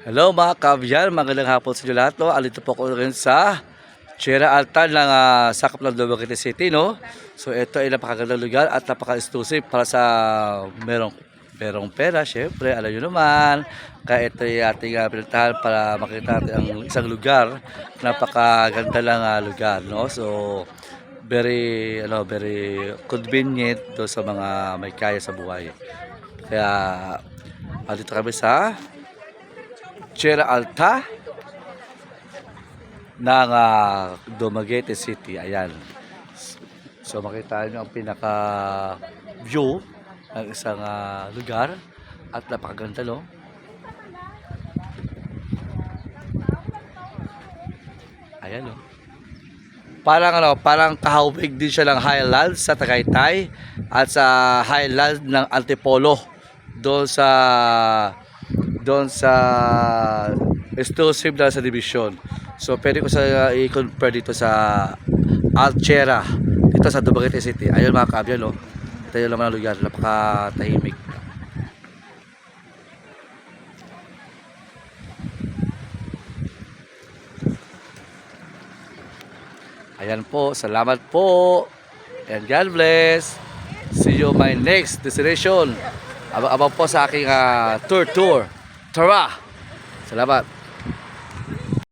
Hello mga kaabyan, magandang hapon sa inyo lahat. No? Alito po ako rin sa Sierra Alta ng sakop ng Dumaguete City. No? So ito ay napakagandang lugar at napaka-exclusive para sa merong pera. Syempre, alam nyo naman. Kaya ito ay ating pinuntahan para makita natin ang isang lugar. Napakaganda lang lugar. No? So very convenient do sa mga may kaya sa buhay. Kaya dito kami sa Sierra Alta ng Dumaguete City. Ayan. So makita nyo ang pinaka view ng isang lugar at napakaganda, no? Ayan, no? Parang kahawig din siya ng Highlands sa Tagaytay at sa Highlands ng Antipolo doon sa exclusive na sa division. So pwede ko sa i-compare dito sa Alchera dito sa Dumaguete City. Ayun mga kaabyan, no? Ito yung naman ang lugar, napakatahimik. Ayan po, salamat po and God bless. See you my next destination. Abang po sa aking tour. Tara! Salamat.